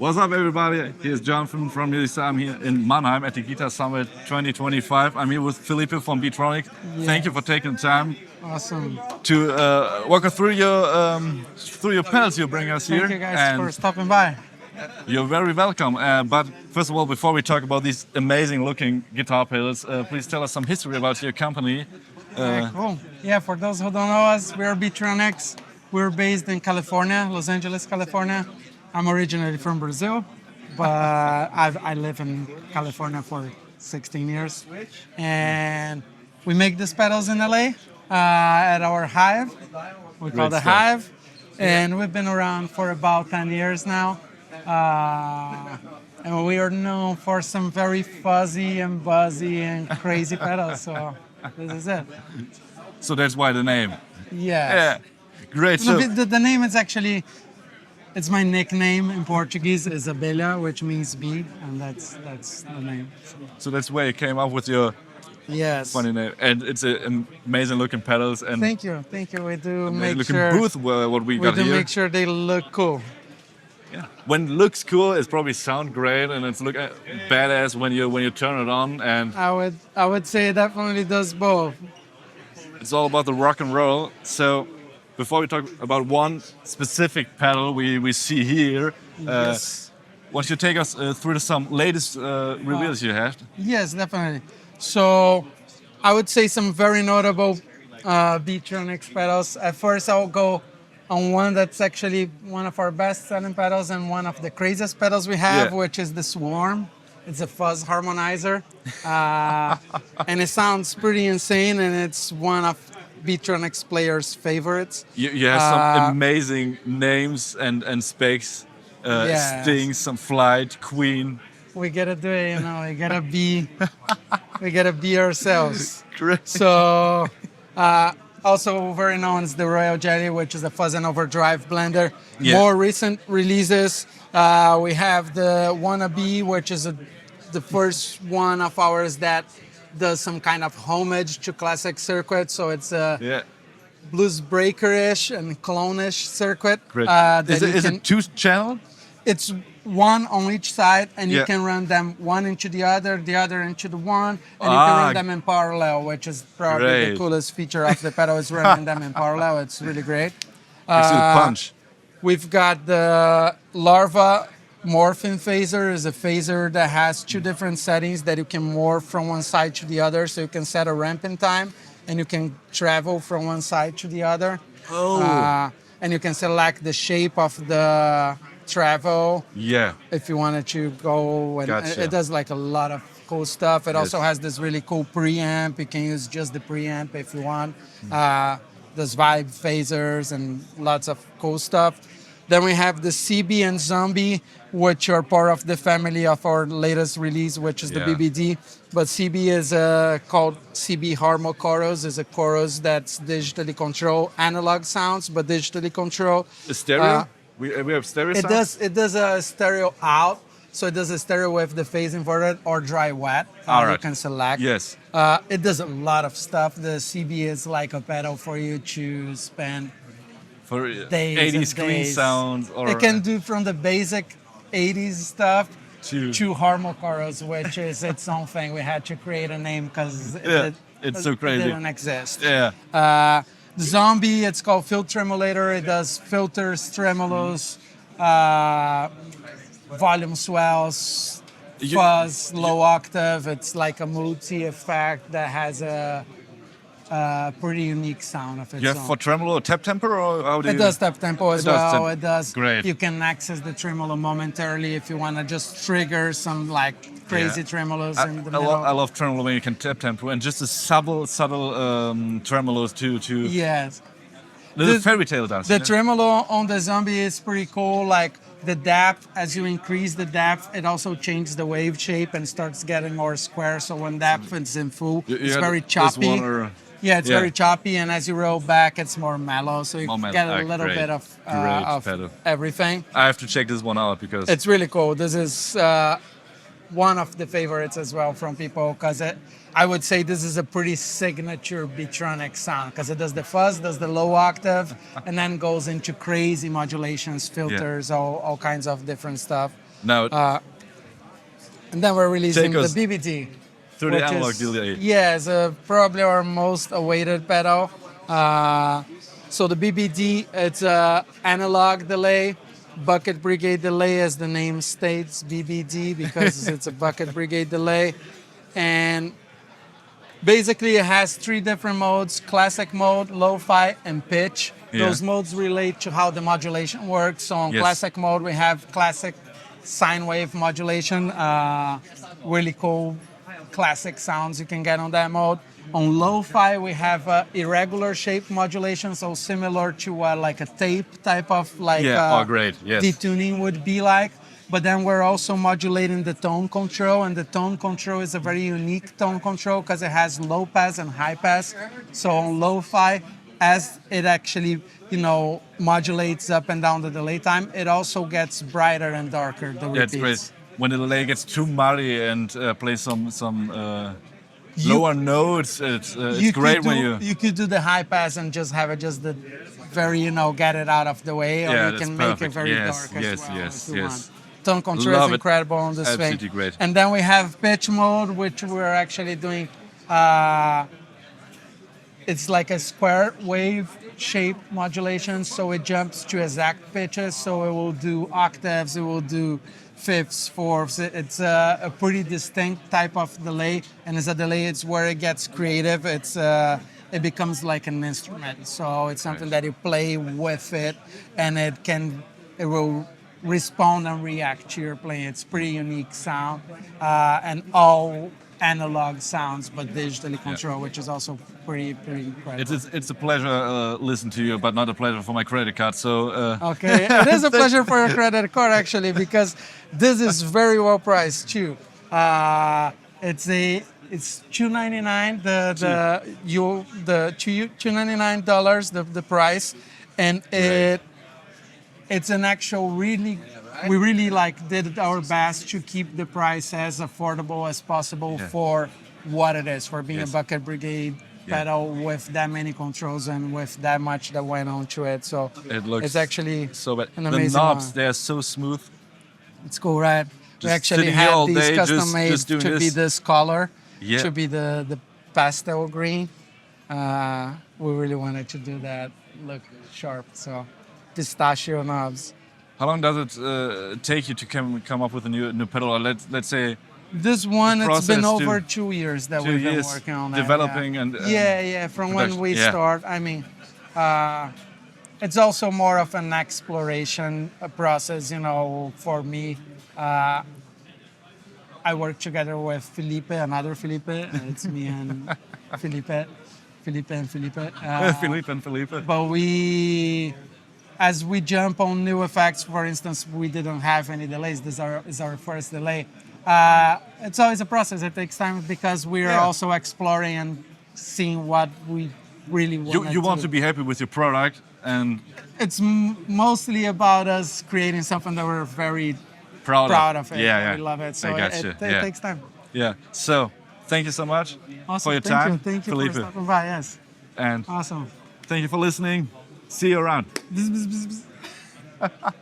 What's up, everybody? Here's Jonathan from Melissa. I'm here in Mannheim at the Guitar Summit 2025. I'm here with Felipe from Beatronic. Thank you for taking the time Awesome. to walk us through your pedals you bring us here. Thank you guys And for stopping by. you're very welcome. But first of all, before we talk about these amazing looking guitar pedals, please tell us some history about your company. Cool. Yeah, for those who don't know us, we're Beatronics. We're based in California, Los Angeles, California. I'm originally from Brazil, but I live in California for 16 years. And we make these pedals in LA at our Hive. We call Great the stuff. Hive. And we've been around for about 10 years now. And we are known for some very fuzzy and buzzy and crazy pedals. So this is it. So that's why the name. Yes. Yeah, great. No, So, the name is actually, it's my nickname in Portuguese, is Abelha, which means bee, and that's the name. so that's where you came up with your Yes. funny name, and it's amazing looking pedals and Thank you. We do amazing make looking sure booth. What we got here. make sure they look cool. Yeah. When it looks cool, it's probably sound great, and it's look badass when you turn it on, and I would say it definitely does both. it's all about the rock and roll. So, before we talk about one specific pedal we see here, Yes. why don't you take us through some latest reveals you had? Yes, definitely. So I would say some very notable Beatronics pedals. At first, I'll go on one that's actually one of our best-selling pedals and one of the craziest pedals we have, Yeah. which is the Swarm. It's a fuzz harmonizer, and it sounds pretty insane, and it's one of Beatronics players' favorites. You have some amazing names and specs. Yes. Sting, some Flight, Queen. We gotta do it, we gotta be ourselves. Great. So, also very known as the Royal Jelly, which is a fuzz and overdrive blender. Yeah. More recent releases, we have the Wannabe, which is the first one of ours that does some kind of homage to classic circuit. So it's a Yeah, blues breaker-ish and clone-ish circuit. great. that Is you it can- two-channel? It's one on each side, and you Yeah. can run them one into the other into the one, and you Ah, can run them in parallel, which is probably great. the coolest feature of the pedal is running them in parallel. It's really great. Gives you the punch. We've got the Larva morphing phaser. Is a phaser that has two different settings that you can morph from one side to the other, so you can set a ramping time, and you can travel from one side to the other. Oh. And you can select the shape of the travel Yeah. if you wanted to go, and Gotcha. it does like a lot of cool stuff. It also Yes. has this really cool preamp. You can use just the preamp if you want. Hmm. There's vibe phasers and lots of cool stuff. Then we have the CB and Zombie, which are part of the family of our latest release, which is the Yeah. BBD. But CB is called CB Harmo Chorus. Is a chorus that's digitally controlled, analog sounds, but digitally controlled. The stereo? We have stereo It sound? does a stereo out, so it does a stereo with the phase inverted or dry wet. All You right. can select. Yes. It does a lot of stuff. The CB is like a pedal for you to spend For days 80s and clean days. sounds or It can do from the basic 80s stuff To- to Harmo Chorus, which is its own thing. We had to create a name because Yeah, it's so crazy. It didn't exist. Yeah. The Zombie, it's called Filter Tremolator. It does filters, tremolos, volume swells, You- fuzz, low octave. It's like a multi effect that has a pretty unique sound of its You have own. for tremolo tap temper or how do you? It does tap tempo as It does well. tap- It does. Great. You can access the tremolo momentarily if you want to just trigger some like crazy Yeah. tremolos I, in the I middle. love, I love tremolo when you can tap tempo and just the subtle tremolos to Yes. little The- fairy tale dance. The yeah. tremolo on the Zombie is pretty cool. Like the depth, as you increase the depth, it also changes the wave shape and starts getting more square. So when depth is in full, You it's had very this choppy. one or- Yeah, it's Yeah. very choppy, and as you roll back, it's more mellow. So you More mellow. get a Ah, little great. bit Great of pedal. everything. I have to check this one out because It's really cool. This is one of the favorites as well from people because I would say this is a pretty signature Beatronic sound because it does the fuzz, does the low octave, and then goes into crazy modulations, filters, all kinds of different stuff. Now And then we're releasing Take the us BBD. through the which analog is- delay. Yeah, it's probably our most awaited pedal. So the BBD, it's a analog delay, bucket brigade delay, as the name states, BBD, because it's a bucket brigade delay, and basically it has three different modes: classic mode, lo-fi, and pitch. Yeah. Those modes relate to how the modulation works. So on Yes. classic mode, we have classic sine wave modulation, really cool classic sounds you can get on that mode. On lo-fi, we have irregular shape modulation, so similar to like a tape type of like great. Yes. detuning would be like. But then we're also modulating the tone control, and the tone control is a very unique tone control because it has low pass and high pass. So on lo-fi, as it actually, modulates up and down the delay time, it also gets brighter and darker, the That's repeats. great. When the delay gets too muddy and plays some You- lower notes, it's You great could when do- You could do the high pass and just have it just the very, get it out of the way, or Yeah, you that's can make it perfect. very Yes, dark as yes, well yes, if you yes. want. Tone control Love is it. incredible on this thing. Absolutely great. And then we have pitch mode, which we're actually doing. It's like a square wave shape modulation, so it jumps to exact pitches. So it will do octaves, it will do fifths, fourths. It's a pretty distinct type of delay, and as a delay, it's where it gets creative. It becomes like an instrument. So it's something that you play with it, and it will respond and react to your playing. It's pretty unique sound, and all analog sounds, but digitally controlled, which is also pretty incredible. It's a pleasure listening to you, but not a pleasure for my credit card. So Okay, it is a pleasure for your credit card actually, because this is very well priced too. It's $299 the $299 the price, and it's an actual we really did our best to keep the price as affordable as possible for what it is, for being Yes. a bucket brigade pedal with that many controls and with that much that went on to it. So it looks it's actually so bad. an The amazing knobs, one. they're so smooth. It's cool, right? We Just actually sitting here all had these day, custom made just doing to be this. this color, Yeah. to be the pastel green. We really wanted to do that look sharp. So pistachio knobs. How long does it take you to come up with a new pedal? Or let's say This one, it's process been to- over 2 years that 2 we've been years working on that. developing yeah. and, yeah. From when production. we Yeah. start, I mean, it's also more of an exploration process, for me. I work together with Felipe, another Felipe. It's me and Felipe. Felipe. Philippe and Felipe. But as we jump on new effects, for instance, we didn't have any delays. This is our first delay. It's always a process. It takes time because we are Yeah. also exploring and seeing what we really want. You want to be happy with your product, and It's mostly about us creating something that we're very proud of it. Yeah, We love it. So I it, gotcha. it Yeah. takes time. Yeah. So thank you so much Awesome. for your Thank time, you. Thank you Felipe, for stopping by. Yes. and Awesome. thank you for listening. See you around. Bzz, bzz, bzz, bzz.